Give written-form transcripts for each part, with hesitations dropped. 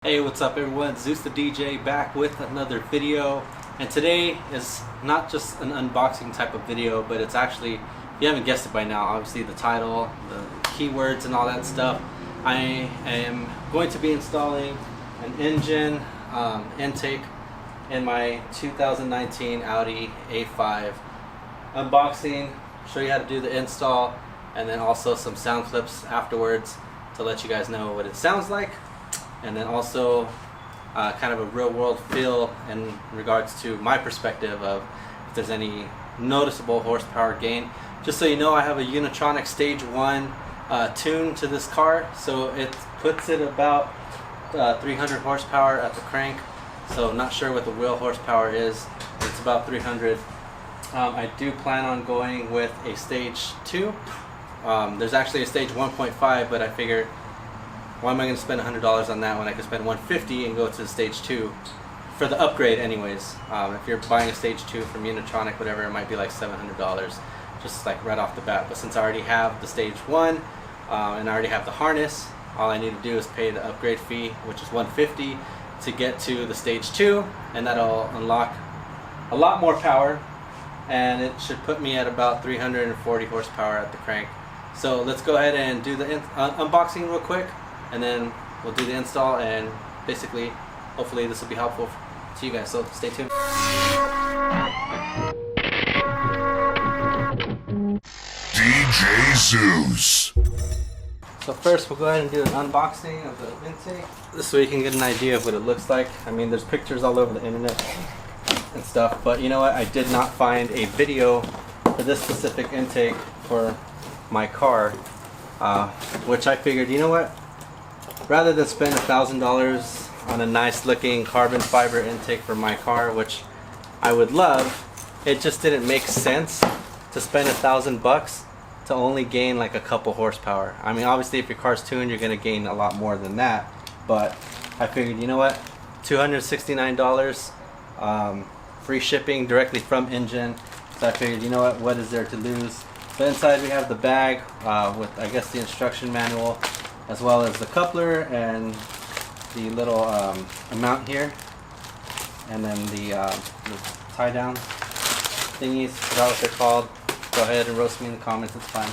Hey, what's up everyone? Zeus the DJ back with another video, and today is not just an unboxing type of video, but it's actually, if you haven't guessed it by now, obviously the title, the keywords and all that stuff. I am going to be installing an Injen intake in my 2019 Audi A5. Unboxing, show you how to do the install, and then also some sound clips afterwards to let you guys know what it sounds like. And then also kind of a real world feel in regards to my perspective of if there's any noticeable horsepower gain. Just so you know, I have a Unitronic Stage 1 tune to this car, so it puts it about 300 horsepower at the crank. So not sure what the wheel horsepower is, but it's about 300. I do plan on going with a Stage 2. There's actually a Stage 1.5, but I figured, why am I going to spend $100 on that when I could spend $150 and go to Stage 2 for the upgrade anyways? If you're buying a Stage 2 from Unitronic, whatever, it might be like $700 just like right off the bat. But since I already have the Stage 1 and I already have the harness, all I need to do is pay the upgrade fee, which is $150 to get to the Stage 2, and that'll unlock a lot more power, and it should put me at about 340 horsepower at the crank. So let's go ahead and do the unboxing real quick, and then we'll do the install, and basically hopefully this will be helpful to you guys, so stay tuned. DJ Zeus. So first we'll go ahead and do an unboxing of the intake. This way you can get an idea of what it looks like. I mean, there's pictures all over the internet and stuff, but you know what, I did not find a video for this specific intake for my car, which I figured, you know what, rather than spend $1,000 on a nice looking carbon fiber intake for my car, which I would love, it just didn't make sense to spend $1,000 to only gain like a couple horsepower. I mean, obviously if your car's tuned, you're gonna gain a lot more than that, but I figured, you know what, $269, free shipping directly from Injen. So I figured, you know what is there to lose? So inside we have the bag with, I guess, the instruction manual, as well as the coupler and the little mount here, and then the tie down thingies. Forgot what they're called. Go ahead and roast me in the comments, it's fine.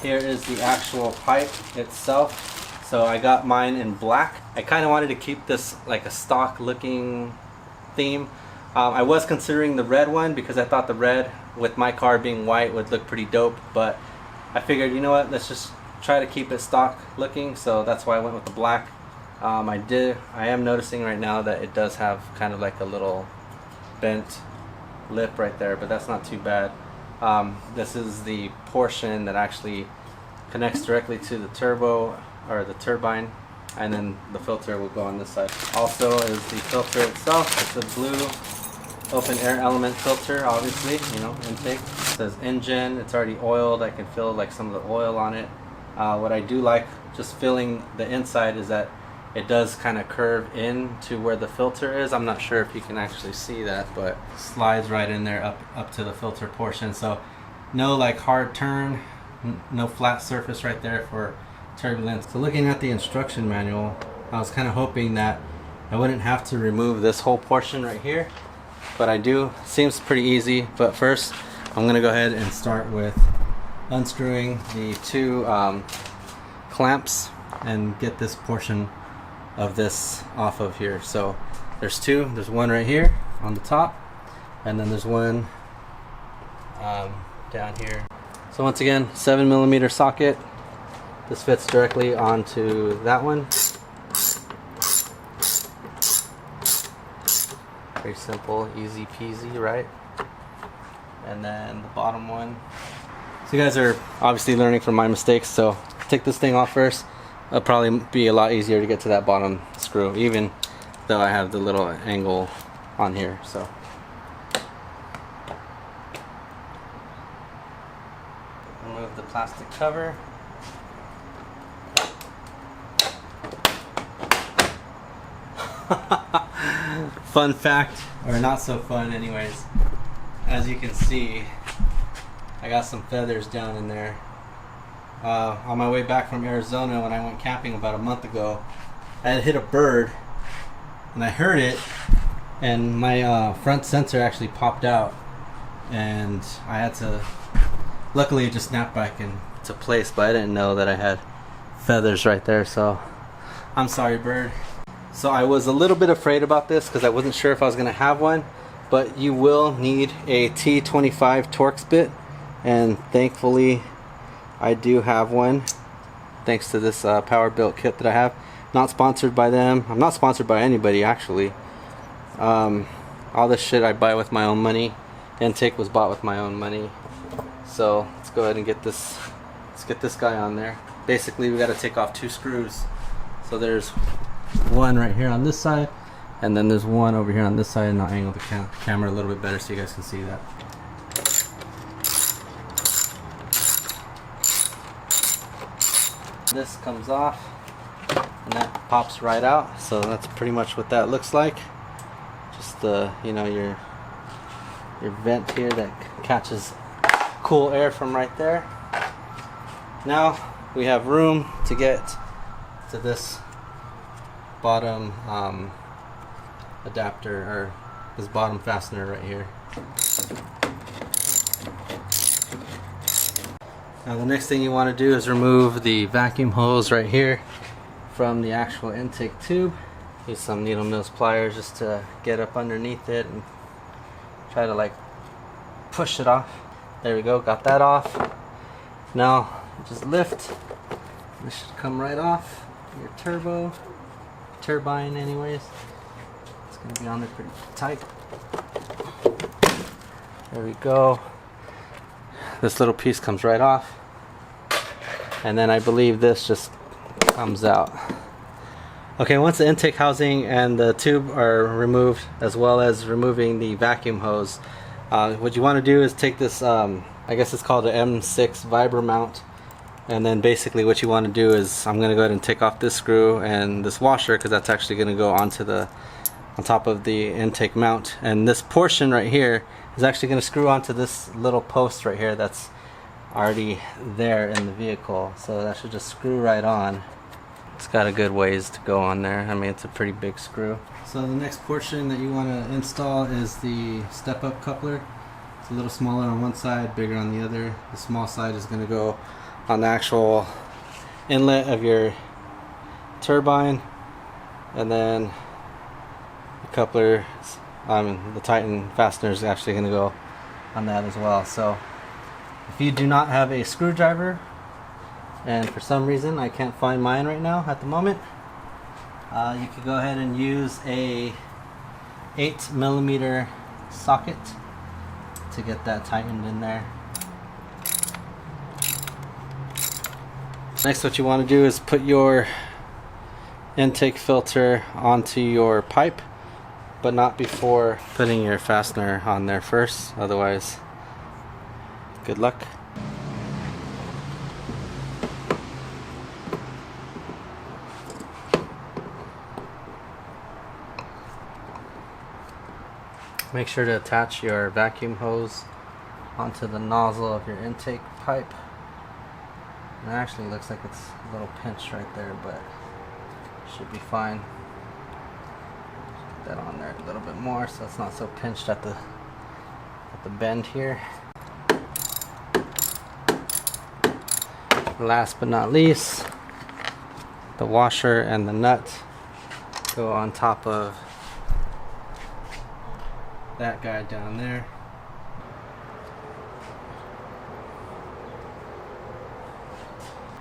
Here is the actual pipe itself. So I got mine in black. I kind of wanted to keep this like a stock looking theme. I was considering the red one because I thought the red with my car being white would look pretty dope, but I figured, you know what, let's just try to keep it stock looking, so that's why I went with the black. I am noticing right now that it does have kind of like a little bent lip right there, but that's not too bad. This is the portion that actually connects directly to the turbo, or the turbine, and then the filter will go on this side. Also is the filter itself. It's a blue open air element filter, obviously, you know, intake. It says Injen, it's already oiled. I can feel like some of the oil on it. What I do like just feeling the inside is that it does kind of curve in to where the filter is. I'm not sure if you can actually see that, but slides right in there up to the filter portion. So no like hard turn, no flat surface right there for turbulence. So looking at the instruction manual, I was kind of hoping that I wouldn't have to remove this whole portion right here, but I do. Seems pretty easy. But first I'm gonna go ahead and start with unscrewing the two clamps and get this portion of this off of here. So there's two. There's one right here on the top, and then there's one down here. So once again, 7mm socket. This fits directly onto that one. Very simple, easy peasy, right? And then the bottom one. So you guys are obviously learning from my mistakes, so take this thing off first. It'll probably be a lot easier to get to that bottom screw, even though I have the little angle on here. So remove the plastic cover. Fun fact, or not so fun anyways, as you can see, I got some feathers down in there. On my way back from Arizona when I went camping about a month ago, I had hit a bird, and I heard it, and my front sensor actually popped out, and I had to, luckily it just snapped back into place, but I didn't know that I had feathers right there, so I'm sorry, bird. So I was a little bit afraid about this because I wasn't sure if I was going to have one, but you will need a T25 Torx bit, and thankfully I do have one thanks to this power built kit that I have. Not sponsored by them. I'm not sponsored by anybody actually. All this shit I buy with my own money. Intake was bought with my own money. So let's go ahead and get this. Let's get this guy on there. Basically, we got to take off 2 screws. So there's one right here on this side, and then there's one over here on this side, and I'll angle the camera a little bit better so you guys can see that. This comes off, and that pops right out. So that's pretty much what that looks like. Just the, you know, your vent here that catches cool air from right there. Now we have room to get to this bottom adapter, or this bottom fastener right here. Now the next thing you want to do is remove the vacuum hose right here from the actual intake tube. Use some needle nose pliers just to get up underneath it and try to like push it off. There we go, got that off. Now just lift. This should come right off. Your turbine anyways. It's going to be on there pretty tight. There we go. This little piece comes right off, and then I believe this just comes out. Okay, once the intake housing and the tube are removed, as well as removing the vacuum hose, what you want to do is take this, I guess it's called an M6 Vibra mount, and then basically what you want to do is, I'm going to go ahead and take off this screw and this washer, because that's actually going to go onto the on top of the intake mount, and this portion right here is actually going to screw onto this little post right here that's already there in the vehicle. So that should just screw right on. It's got a good ways to go on there. I mean, it's a pretty big screw. So the next portion that you want to install is the step-up coupler. It's a little smaller on one side, bigger on the other. The small side is going to go on the actual inlet of your turbine, and then the coupler, the Titan fastener is actually going to go on that as well. So if you do not have a screwdriver, and for some reason I can't find mine right now at the moment, you could go ahead and use a 8mm socket to get that tightened in there. Next, what you want to do is put your intake filter onto your pipe, but not before putting your fastener on there first, otherwise good luck. Make sure to attach your vacuum hose onto the nozzle of your intake pipe. It actually looks like it's a little pinched right there, but should be fine. Put that on there a little bit more so it's not so pinched at the bend here. Last but not least, the washer and the nut go on top of that guy down there.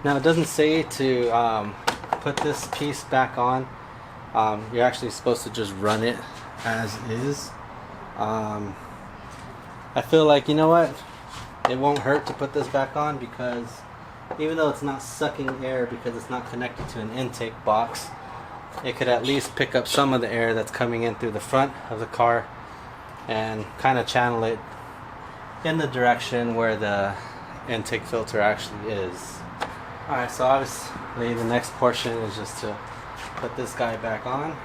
Now it doesn't say to put this piece back on. You're actually supposed to just run it as is. I feel like, you know what, it won't hurt to put this back on, because even though it's not sucking air because it's not connected to an intake box, it could at least pick up some of the air that's coming in through the front of the car and kind of channel it in the direction where the intake filter actually is. Alright, so obviously the next portion is just to put this guy back on.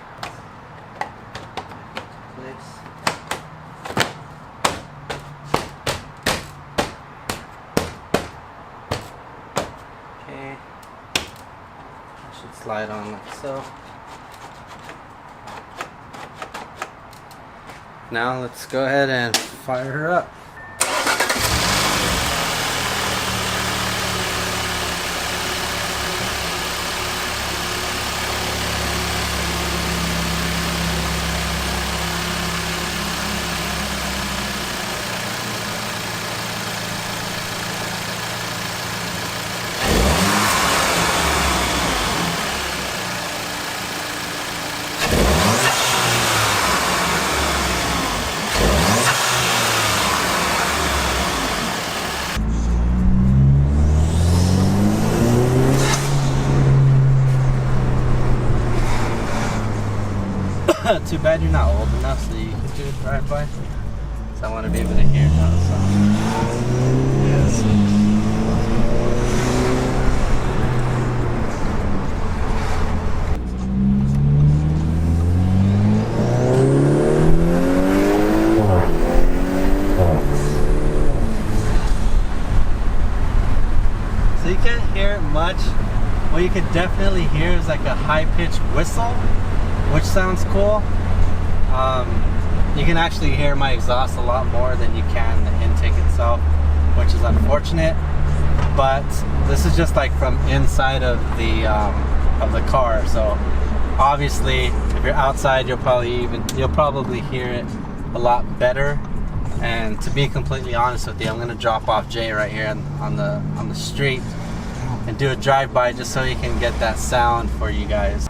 Okay. It should slide on like so. now let's go ahead and fire her up. Too bad you're not old enough so you can do a drive-by. So I want to be able to hear how it sounds. Yes. So you can't hear it much. What you can definitely hear is like a high-pitched whistle, which sounds cool. You can actually hear my exhaust a lot more than you can the intake itself, which is unfortunate. But this is just like from inside of the car. So obviously, if you're outside, you'll probably hear it a lot better. And to be completely honest with you, I'm gonna drop off Jay right here on the street and do a drive-by just so you can get that sound for you guys.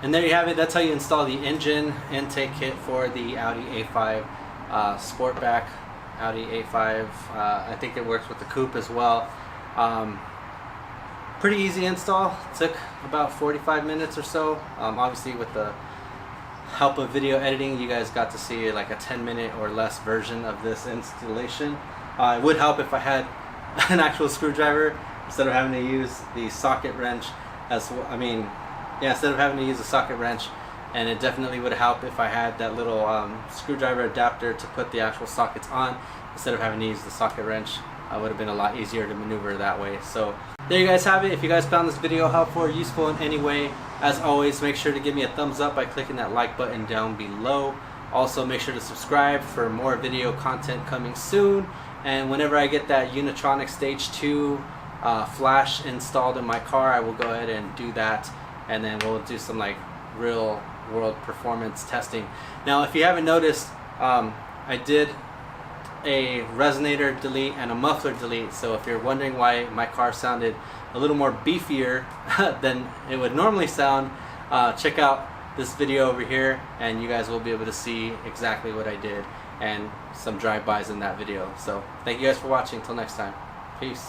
And there you have it. That's how you install the engine intake kit for the Audi A5 Sportback, Audi A5. I think it works with the coupe as well. Pretty easy install. Took about 45 minutes or so. Obviously with the help of video editing, you guys got to see like a 10-minute or less version of this installation. It would help if I had an actual screwdriver instead of having to use the socket wrench as well. Instead of having to use a socket wrench, and it definitely would help if I had that little screwdriver adapter to put the actual sockets on instead of having to use the socket wrench. It would have been a lot easier to maneuver that way. So there you guys have it. If you guys found this video helpful or useful in any way, as always, make sure to give me a thumbs up by clicking that like button down below. Also, make sure to subscribe for more video content coming soon. And whenever I get that Unitronic Stage 2 flash installed in my car, I will go ahead and do that. And then we'll do some like real world performance testing. Now, if you haven't noticed, I did a resonator delete and a muffler delete. So if you're wondering why my car sounded a little more beefier than it would normally sound, check out this video over here and you guys will be able to see exactly what I did and some drive-bys in that video. So thank you guys for watching. Until next time, peace.